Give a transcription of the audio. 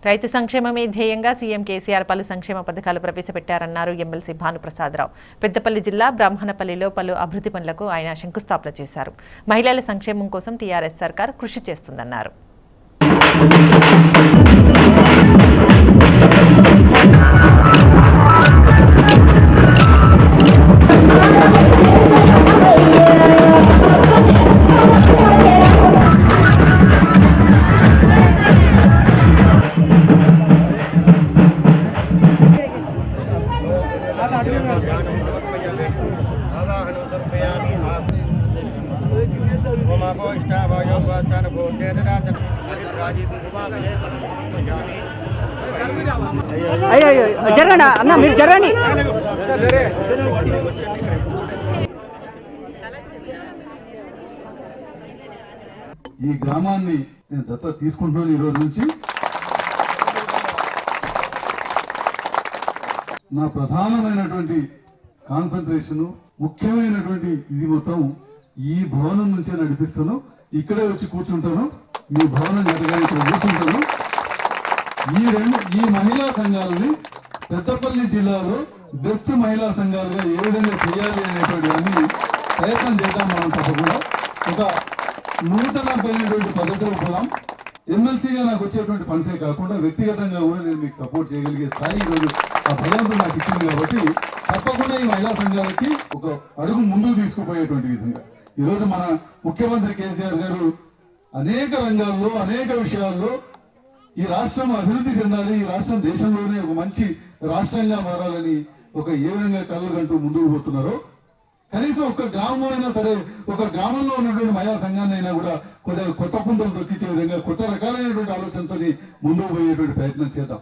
రైతు సంక్షేమమే ధ్యేయంగా సీఎం కేసీఆర్ పలు సంక్షేమ పథకాలు ప్రవేశపెట్టారన్నారు ఎమ్మెల్సీ భానుప్రసాదరావు. పెద్దపల్లి జిల్లా బ్రహ్మణపల్లిలో పలు అభివృద్ధి పనులకు ఆయన శంకుస్థాపన చేశారు. మహిళల సంక్షేమం కోసం టీఆర్ఎస్ సర్కార్ కృషి చేస్తుందన్నారు. జరగండి అన్న, మీరు జరగండి. ఈ గ్రామాన్ని నేను దత్తత తీసుకుంటున్నాను. ఈ రోజు నుంచి నా ప్రధానమైనటువంటి కాన్సన్ట్రేషన్, ముఖ్యమైనటువంటి ఇది మొత్తం ఈ భవనం నుంచే నడిపిస్తాను. ఇక్కడే వచ్చి కూర్చుంటాను. మీ భవనం జరగాలి, ఇక్కడ కూర్చుంటాను. ఈ మహిళా సంఘాలని పెద్దపల్లి జిల్లాలో బెస్ట్ మహిళా సంఘాలుగా ఏ విధంగా చేయాలి అనేటువంటి అన్ని ప్రయత్నం చేద్దాం. మనం తప్పకుండా ఒక నూతనమైనటువంటి పద్ధతిలో పోదాం. ఎమ్మెల్సీగా నాకు వచ్చేటువంటి ఫండ్సే కాకుండా వ్యక్తిగతంగా కూడా నేను మీకు సపోర్ట్ చేయగలిగే స్థాయి ఈరోజు ఆ భగవంతుడు నాకు ఇచ్చింది. కాబట్టి తప్పకుండా ఈ మహిళా సంఘాలకి ఒక అడుగు ముందుకు తీసుకుపోయేటువంటి విధంగా ఈరోజు మన ముఖ్యమంత్రి కేసీఆర్ గారు అనేక రంగాల్లో అనేక విషయాల్లో ఈ రాష్ట్రం అభివృద్ధి చెందాలి, ఈ రాష్ట్రం దేశంలోనే ఒక మంచి రాష్ట్రంగా మారాలని ఒక ఏ విధంగా కళ్ళు కంటూ ముందుకు పోతున్నారో, కనీసం ఒక గ్రామం అయినా సరే, ఒక గ్రామంలో ఉన్నటువంటి మహిళా సంఘాన్ని అయినా కూడా కొద్దిగా కొత్త పుంతలు తొక్కించే విధంగా కొత్త రకాలైనటువంటి ఆలోచనతో ముందుకు పోయేటువంటి ప్రయత్నం చేద్దాం.